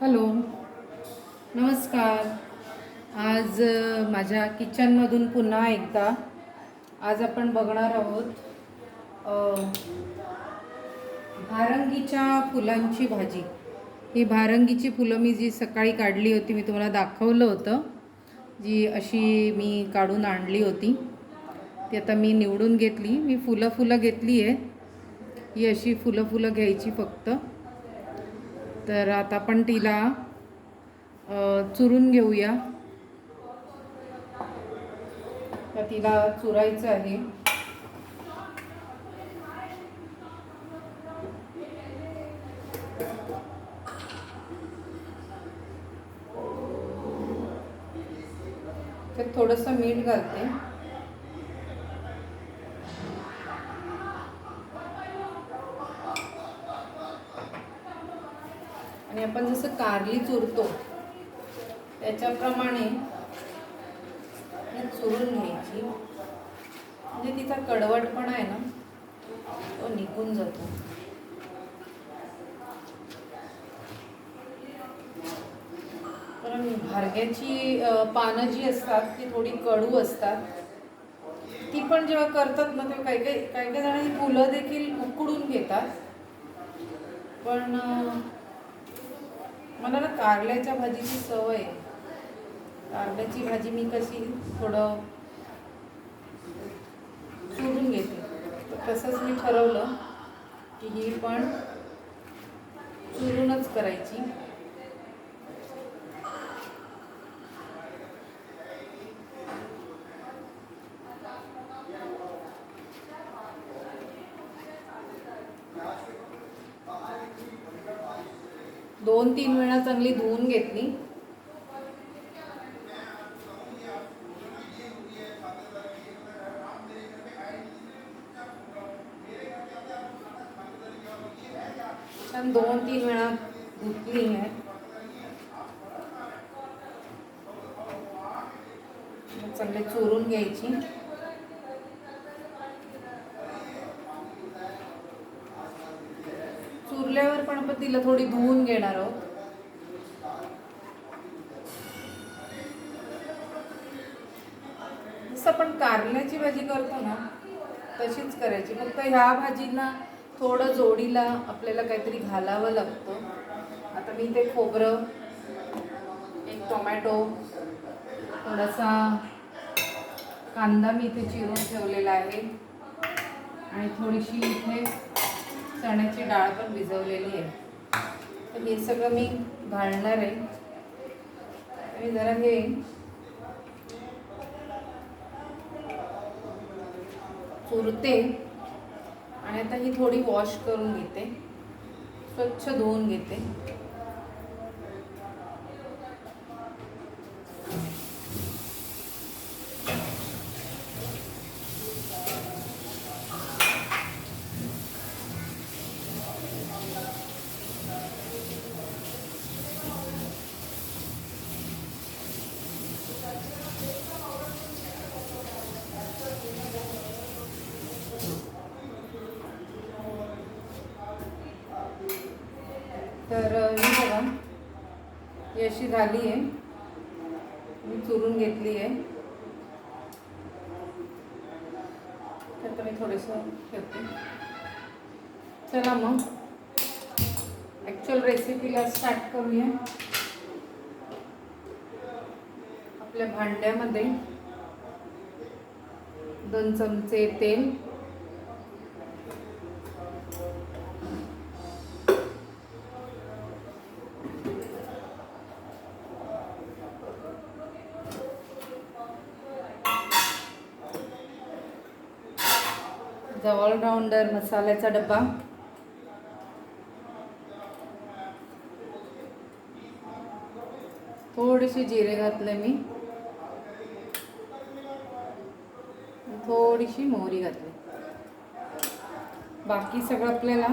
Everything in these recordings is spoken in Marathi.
हॅलो, नमस्कार. आज माझ्या किचनमधून पुन्हा एकदा आज आपण बघणार आहोत भारंगीच्या फुलांची भाजी. ही भारंगीची फुलं मी जी सकाळी काढली होती, मी तुम्हाला दाखवलं होतं, जी अशी मी काढून आणली होती, ती आता मी निवडून घेतली. मी फुलं घेतली आहे. ही अशी फुलं घ्यायची फक्त. तर आता आपण तिला चुरून घेऊया. तर तिला चुरायचं आहे. तर थोडंसं मीठ घालते. आणि आपण जसं कारली चुरतो त्याच्याप्रमाणे चुरून घ्यायची, म्हणजे तिचा कडवटपणा आहे ना, तो निघून जातो. कारण भारग्याची पानं जी असतात ती थोडी कडू असतात. ती पण जेव्हा करतात ना, तेव्हा काही जण ही फुलं देखील उकडून घेतात. पण मला ना कारल्याच्या भाजीची सवय आहे. कारल्याची भाजी मी कशी थोडं चुरून घेते. तर तसंच मी ठरवलं की ही पण चुरूनच करायची. दोन तीन वेळा चांगली धुवून घेतली. छान 2-3 वेळा धुतली आहे. चांगले चुरून घ्यायची. चुरल्यावर पण आपण तिला थोडी धुवून घेणार आहोत. जसं आपण कारल्याची भाजी करतो ना तशीच करायची. फक्त ह्या भाजीला थोडं जोडीला आपल्याला काहीतरी घालावं लागतं. आता मी ते खोबरं, एक टोमॅटो, थोडासा कांदा मी इथे चिरून ठेवलेला आहे आणि थोडीशी इथे चण्याची डाळ पण भिजवलेली आहे. तर हे सगळं मी घालणार आहे. आणि जरा हे चुरते आणि आता ही थोडी वॉश करून घेते, स्वच्छ धुवून घेते. तर ही बघा, ही अशी झाली आहे. मी चुरून घेतली आहे. तर मी थोडंसं ठेवते. चला मग ॲक्च्युअल रेसिपीला स्टार्ट करूया. आपल्या भांड्यामध्ये 2 चमचे तेल, ऑलराऊंडर मसाल्याचा डब्बा, थोडीशी जिरे घातले मी, थोडीशी मोहरी घातली. बाकी सगळं आपल्याला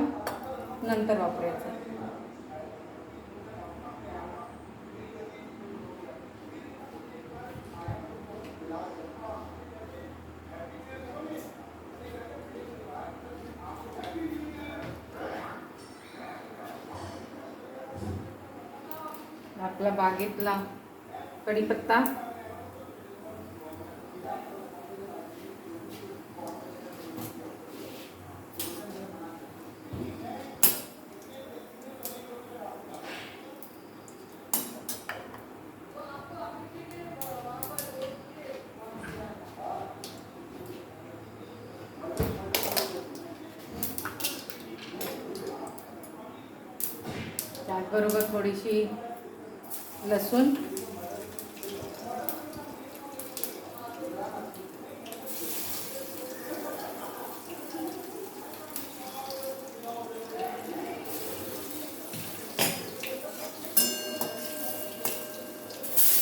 नंतर वापरायचं. आपला बागेतला कढीपत्ता, त्याचबरोबर थोडीशी लसूण,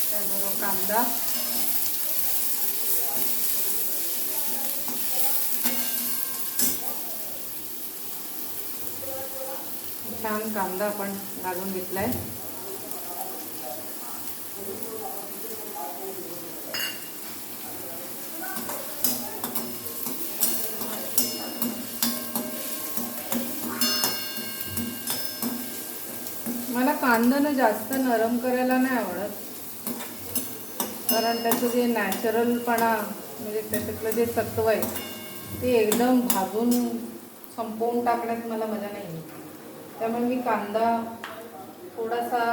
त्याचबरोबर कांदा, छान कांदा आपण घालून घेतलाय. मला कांदा ना जास्त नरम करायला नाही आवडत, कारण त्याचं जे नॅचरलपणा म्हणजे त्याच्यातलं जे सत्व आहे ते एकदम भाजून संपवून टाकण्यात मला मजा नाही येत. त्यामुळे मी कांदा थोडासा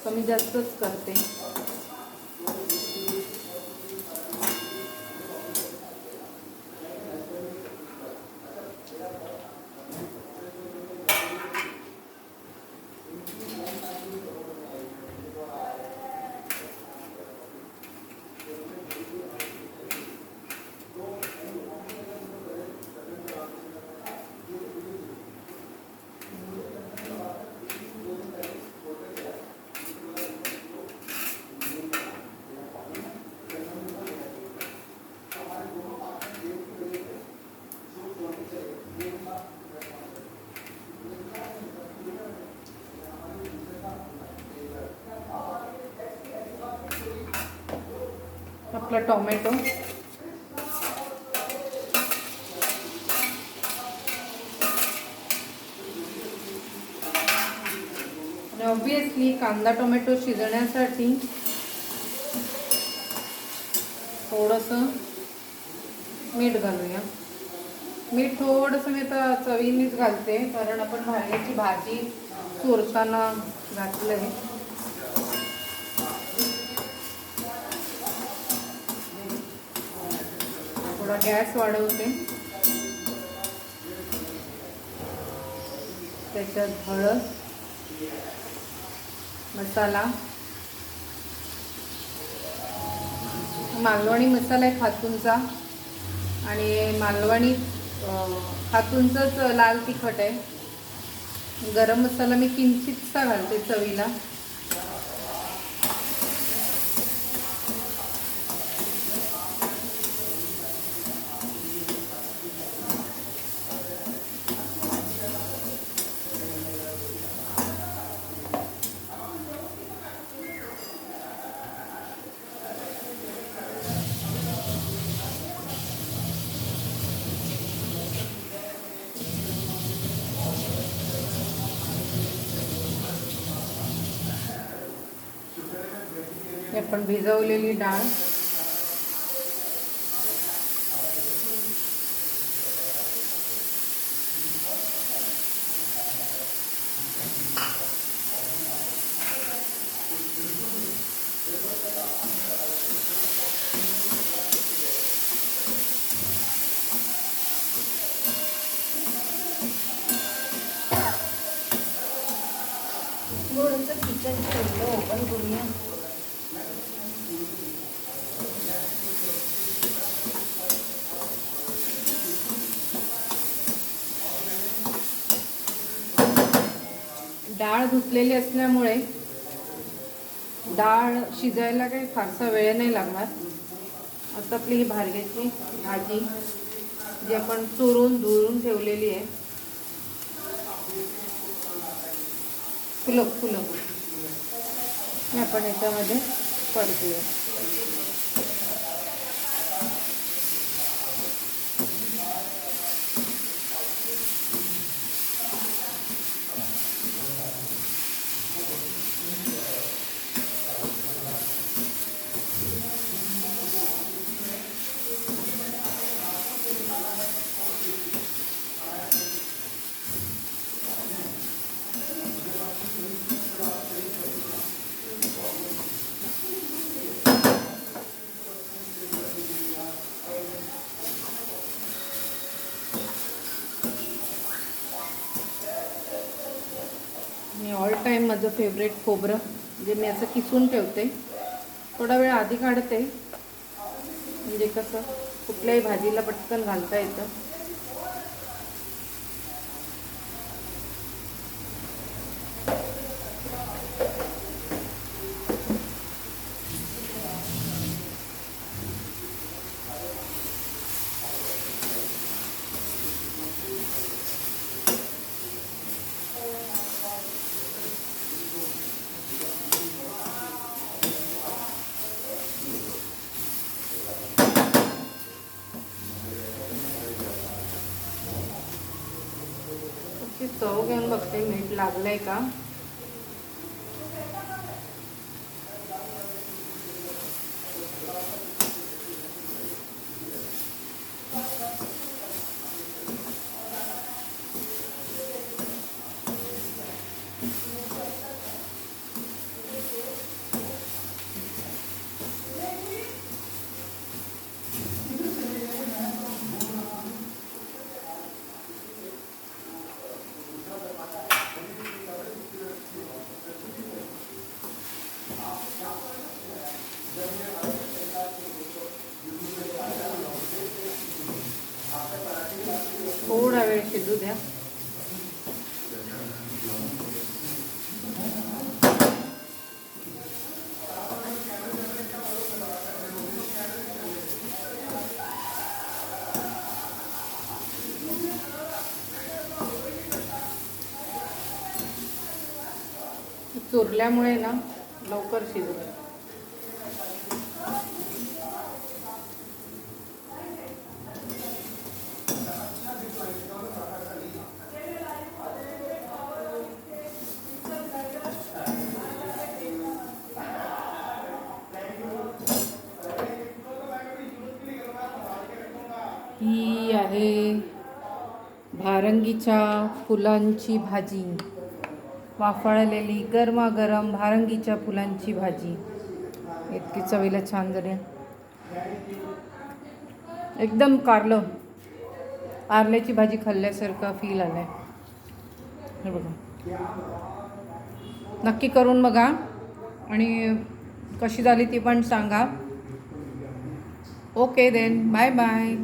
कमी जास्तच करते. आपला टोमॅटो, आणि ऑब्विसली कांदा टोमॅटो शिजण्यासाठी थोडंसं मीठ घालूया. मीठ थोडंसं मी आता चवीनेच घालते, कारण आपण वांग्याची भाजी चुरताना घातलं आहे. थोडा गॅस वाढवते. त्याच्यात हळद, मसाला, मालवणी मसाला आहे खातूनचा, आणि मालवणी खातूनचंच लाल तिखट आहे. गरम मसाला मी किंचितसा घालते चवीला. आपण भिजवलेली डाळ, थोडंसं किचन ओपन करूया. डाळ धुतलेली असल्यामुळे डाळ शिजायला काही फारसा वेळ नाही लागणार. आता आपली ही भाज्याची भाजी जी आपण चुरून धुवून ठेवलेली आहे, फुलं आपण याच्यामध्ये परतूया. मी ऑल टाईम माझं फेवरेट खोबरं जे मी असं किसून ठेवते, थोडा वेळ आधी काढते, म्हणजे कसं कुठल्याही भाजीला पटकन घालता येतं. चव घेऊन बघते मीठ लागलंय का. थोडा वेळ शिजू द्या. चुरल्यामुळे ना लवकर शिजतं. ही आहे भारंगीच्या फुलांची भाजी, वाफळलेली गरमागरम भारंगीच्या फुलांची भाजी. इतकी चवीला छान झाली, एकदम कारल्याची भाजी खाल्ल्यासारखा फील आलाय. हे बघा, नक्की करून बघा आणि कशी झाली ती पण सांगा. Okay then, bye bye.